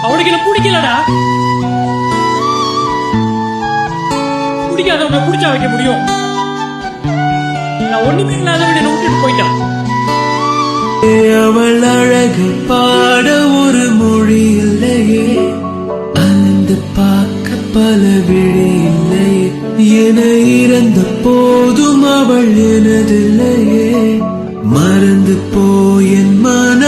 அவனுக்கு என்ன பிடிக்கலடா. பிடிக்காதவங்க பிடிச்சா வைக்க முடியும். நான் ஒண்ணுமே இல்லாதவன் என்ன விட்டுட்டு போயிட்டான். அவள் அழகு பாட ஒரு மொழி இல்லையே, அந்த பார்க்க பல விழி இல்லையே, என இறந்த போதும் அவள் எனதில்லையே, மறந்து போய் என் மன